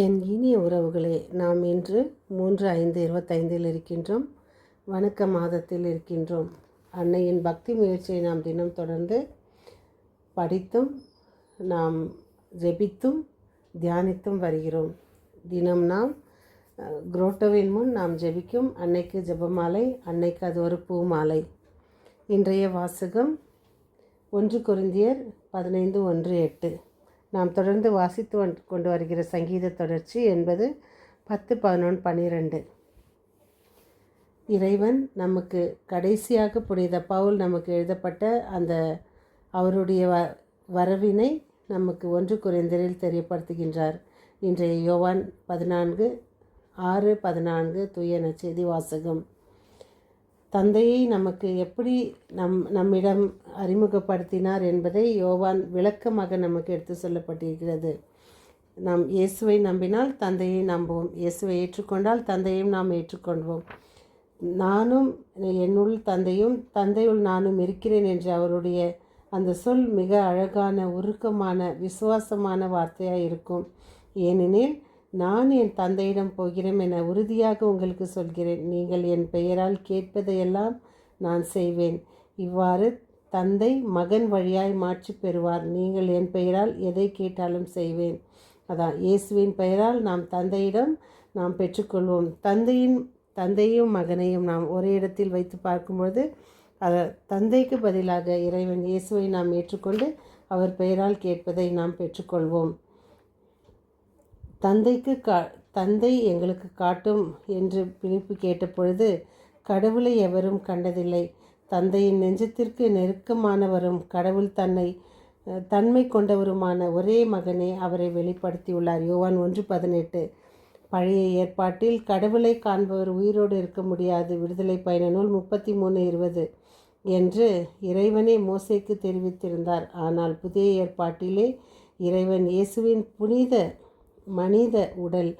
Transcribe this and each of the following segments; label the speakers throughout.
Speaker 1: என் இனிய உறவுகளே, நாம் இன்று 3/5/25 இருக்கின்றோம். வணக்க மாதத்தில் இருக்கின்றோம். அன்னையின் பக்தி முயற்சியை நாம் தினம் தொடர்ந்து படித்தும் நாம் ஜெபித்தும் தியானித்தும் வருகிறோம். தினம் நாம் குரோட்டோவின் முன் நாம் ஜெபிக்கும் அன்னைக்கு ஜெபமாலை, அன்னைக்கு அது ஒரு பூமாலை. இன்றைய வாசகம் 1 கொரிந்தியர் 15:1-8. நாம் தொடர்ந்து வாசித்து கொண்டு வருகிற சங்கீத தொடர்ச்சி என்பது 10, 11, 12. இறைவன் நமக்கு கடைசியாக புனித பவுல் நமக்கு எழுதப்பட்ட அந்த அவருடைய வரவினை நமக்கு 1 கொரிந்தியரில் தெரியப்படுத்துகின்றார். இன்றைய யோவான் 14:6-14 தூய நற்செய்தி வாசகம். தந்தையை நமக்கு எப்படி நம்மிடம் அறிமுகப்படுத்தினார் என்பதை யோவான் விளக்கமாக நமக்கு எடுத்து சொல்லப்பட்டிருக்கிறது. நாம் இயேசுவை நம்பினால் தந்தையை நம்புவோம், இயேசுவை ஏற்றுக்கொண்டால் தந்தையும் நாம் ஏற்றுக்கொள்வோம். நானும் என்னுள் தந்தையும் தந்தையுள் நானும் இருக்கிறேன் என்ற அவருடைய அந்த சொல் மிக அழகான, உருக்கமான, விசுவாசமான வார்த்தையாக இருக்கும். ஏனெனில் நான் என் தந்தையிடம் போகிறேன் என உறுதியாக உங்களுக்கு சொல்கிறேன். நீங்கள் என் பெயரால் கேட்பதையெல்லாம் நான் செய்வேன். இவ்வாறு தந்தை மகன் வழியாய் மாற்றி பெறுவார். நீங்கள் என் பெயரால் எதை கேட்டாலும் செய்வேன். அதான் இயேசுவின் பெயரால் நாம் தந்தையிடம் நாம் பெற்றுக்கொள்வோம். தந்தையும் மகனையும் நாம் ஒரே இடத்தில் வைத்து பார்க்கும்பொழுது தந்தைக்கு பதிலாக இறைவன் இயேசுவை நாம் ஏற்றுக்கொண்டு அவர் பெயரால் கேட்பதை நாம் பெற்றுக்கொள்வோம். தந்தை எங்களுக்கு காட்டும் என்று பிலிப்பு கேட்டபொழுது, கடவுளை எவரும் கண்டதில்லை, தந்தையின் நெஞ்சத்திற்கு நெருக்கமானவரும் கடவுள் தன்மை கொண்டவருமான ஒரே மகனே அவரை வெளிப்படுத்தியுள்ளார். யோவான் 1:18. பழைய ஏற்பாட்டில் கடவுளை காண்பவர் உயிரோடு இருக்க முடியாது. விடுதலை பயண நூல் 33:20 என்று இறைவனே மோசேக்கு தெரிவித்திருந்தார். ஆனால் புதிய ஏற்பாட்டிலே இறைவன் இயேசுவின் புனித மனித உடல்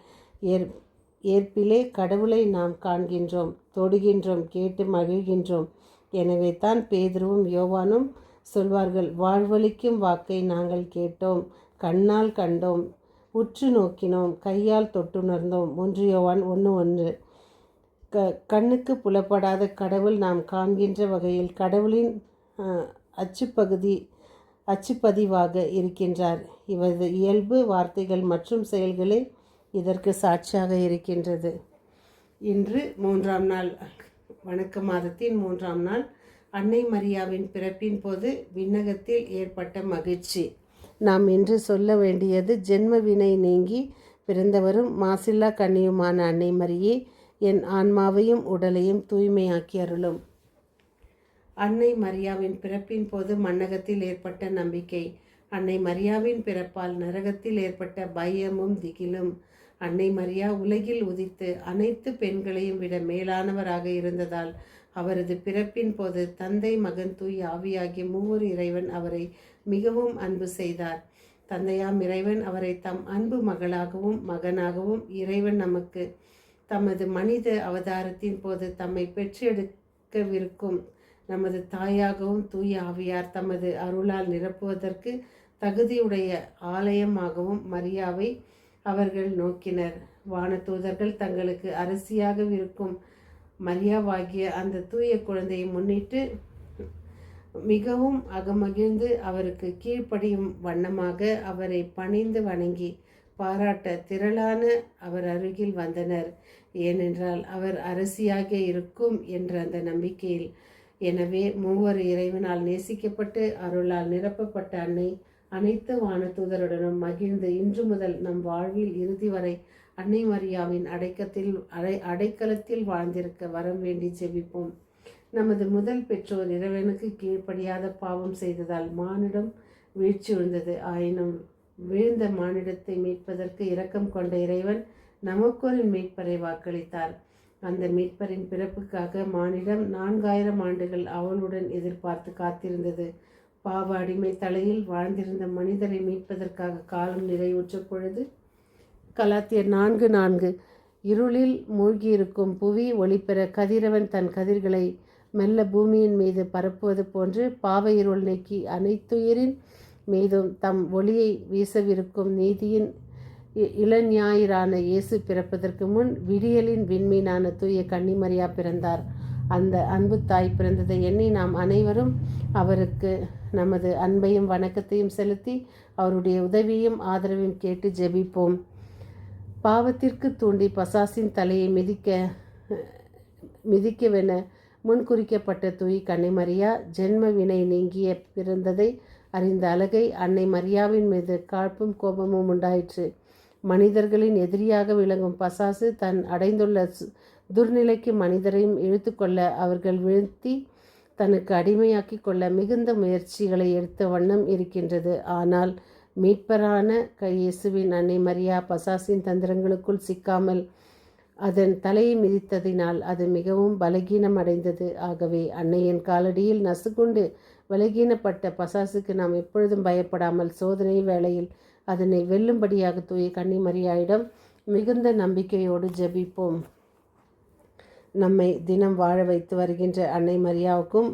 Speaker 1: ஏற்பிலே கடவுளை நாம் காண்கின்றோம், தொடுகின்றோம், கேட்டு மகிழ்கின்றோம். எனவே தான் பேதுருவும் யோவானும் சொல்வார்கள், வாழ்வளிக்கும் வாக்கை நாங்கள் கேட்டோம், கண்ணால் கண்டோம், உற்று நோக்கினோம், கையால் தொட்டுணர்ந்தோம். 1 யோவான் 1:1. கண்ணுக்கு புலப்படாத கடவுள் நாம் காண்கின்ற வகையில் கடவுளின் அச்சுப்பதிவாக இருக்கின்றார். இவரது இயல்பு, வார்த்தைகள் மற்றும் செயல்களே இதற்கு சாட்சியாக இருக்கின்றது. இன்று 3ஆம் நாள், வணக்க மாதத்தின் 3ஆம் நாள், அன்னை மரியாவின் பிறப்பின் போது விண்ணகத்தில் ஏற்பட்ட மகிழ்ச்சி. நாம் இன்று சொல்ல வேண்டியது, ஜென்ம வினை நீங்கி பிறந்தவரும் மாசில்லா கன்னியுமான அன்னை மரியே, என் ஆன்மாவையும் உடலையும் தூய்மையாக்கி அருளும். அன்னை மரியாவின் பிறப்பின் போது மண்ணகத்தில் ஏற்பட்ட நம்பிக்கை. அன்னை மரியாவின் பிறப்பால் நரகத்தில் ஏற்பட்ட பயமும் திகிலும். அன்னை மரியா உலகில் உதித்து அனைத்து பெண்களையும் விட மேலானவராக இருந்ததால் அவரது பிறப்பின் போது தந்தை, மகன், தூய் ஆவியாகிய மூவர் இறைவன் அவரை மிகவும் அன்பு செய்தார். தந்தையாம் இறைவன் அவரை தம் அன்பு மகளாகவும் மகனாகவும், இறைவன் நமக்கு தமது மனித அவதாரத்தின் போது தம்மை பெற்றெடுக்கவிருக்கும் நமது தாயாகவும் தூய ஆவியார் தமது அருளால் நிரப்புவதற்கு தகுதியுடைய ஆலயமாகவும் மரியாவை அவர்கள் நோக்கினர். வானதூதர்கள் தங்களுக்கு அரசியாக இருக்கும் மரியாவாகிய அந்த தூய குழந்தையை முன்னிட்டு மிகவும் அகமகிழ்ந்து அவருக்கு கீழ்ப்படியும் வண்ணமாக அவரை பணிந்து வணங்கி பாராட்ட திரளான அவர் அருகில் வந்தனர். ஏனென்றால் அவர் அரசியாக இருக்கும் என்ற அந்த நம்பிக்கையில். எனவே மூவர் இறைவனால் நேசிக்கப்பட்டு அருளால் நிரப்பப்பட்ட அன்னை அனைத்து வானதூதருடனும் மகிழ்ந்து இன்று முதல் நம் வாழ்வில் இறுதி வரை அன்னை மரியாவின் அடைக்கலத்தில் வாழ்ந்திருக்க வரம் வேண்டி ஜெபிப்போம். நமது முதல் பெற்றோர் இறைவனுக்கு கீழ்ப்படியாத பாவம் செய்ததால் மானிடம் வீழ்ச்சி விழுந்தது. ஆயினும் வீழ்ந்த மானிடத்தை மீட்பதற்கு இரக்கம் கொண்ட இறைவன் நமக்கொரு மீட்பரை வாக்களித்தார். அந்த மீட்பரின் பிறப்புக்காக மானிடம் 4000 ஆண்டுகள் அவளுடன் எதிர்பார்த்து காத்திருந்தது. பாவ அடிமை தலையில் வாழ்ந்திருந்த மனிதரை மீட்பதற்காக காலம் நிறைவுற்ற பொழுது கலாத்தியர் 4:4 இருளில் மூழ்கியிருக்கும் புவி ஒளிபெற கதிரவன் தன் கதிர்களை மெல்ல பூமியின் மீது பரப்புவது போன்று பாவ இருள் நீக்கி அனைத்துயிரின் மீதும் தம் ஒளியை வீசவிருக்கும் நீதியின் இளஞாயிறான இயேசு பிறப்பதற்கு முன் விடியலின் விண்மீனான தூய கன்னிமரியா பிறந்தார். அந்த அன்பு தாய் பிறந்ததை எண்ணி நாம் அனைவரும் அவருக்கு நமது அன்பையும் வணக்கத்தையும் செலுத்தி அவருடைய உதவியும் ஆதரவையும் கேட்டு ஜெபிப்போம். பாவத்திற்கு தூண்டி பசாசின் தலையை மிதிக்கவென முன்குறிக்கப்பட்ட தூய் கன்னிமரியா ஜென்ம வினை நீங்கிய பிறந்ததை அறிந்த அழகை அன்னை மரியாவின் மீது காழ்ப்பும் கோபமும் உண்டாயிற்று. மனிதர்களின் எதிரியாக விளங்கும் பசாசு தன் அடைந்துள்ள துர்நிலைக்கு மனிதரையும் இழுத்துக்கொள்ள அவர்கள் வீழ்த்தி தனக்கு அடிமையாக்கி கொள்ள மிகுந்த முயற்சிகளை எடுத்த வண்ணம் இருக்கின்றது. ஆனால் மீட்பரான இயேசுவின் அன்னை மரியா பசாசின் தந்திரங்களுக்குள் சிக்காமல் அதன் தலையை மிதித்ததினால் அது மிகவும் பலகீனம் அடைந்தது. ஆகவே அன்னையின் காலடியில் நசுகுண்டு பலகீனப்பட்ட பசாசுக்கு நாம் எப்பொழுதும் பயப்படாமல் சோதனை வேளையில் அதனை வெல்லும்படியாக தூய கன்னிமரியாயிடம் மிகுந்த நம்பிக்கையோடு ஜெபிப்போம். நம்மை தினம் வாழ வைத்து வருகின்ற அன்னை மரியாவுக்கும்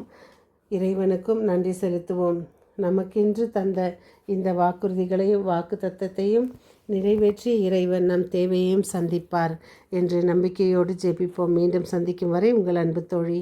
Speaker 1: இறைவனுக்கும் நன்றி செலுத்துவோம். நமக்கென்று தந்த இந்த வாக்குறுதிகளையும் வாக்கு தத்தத்தையும் நிறைவேற்றி இறைவன் நம் தேவையையும் சந்திப்பார் என்று நம்பிக்கையோடு ஜெபிப்போம். மீண்டும் சந்திக்கும் வரை உங்கள் அன்பு தோழி.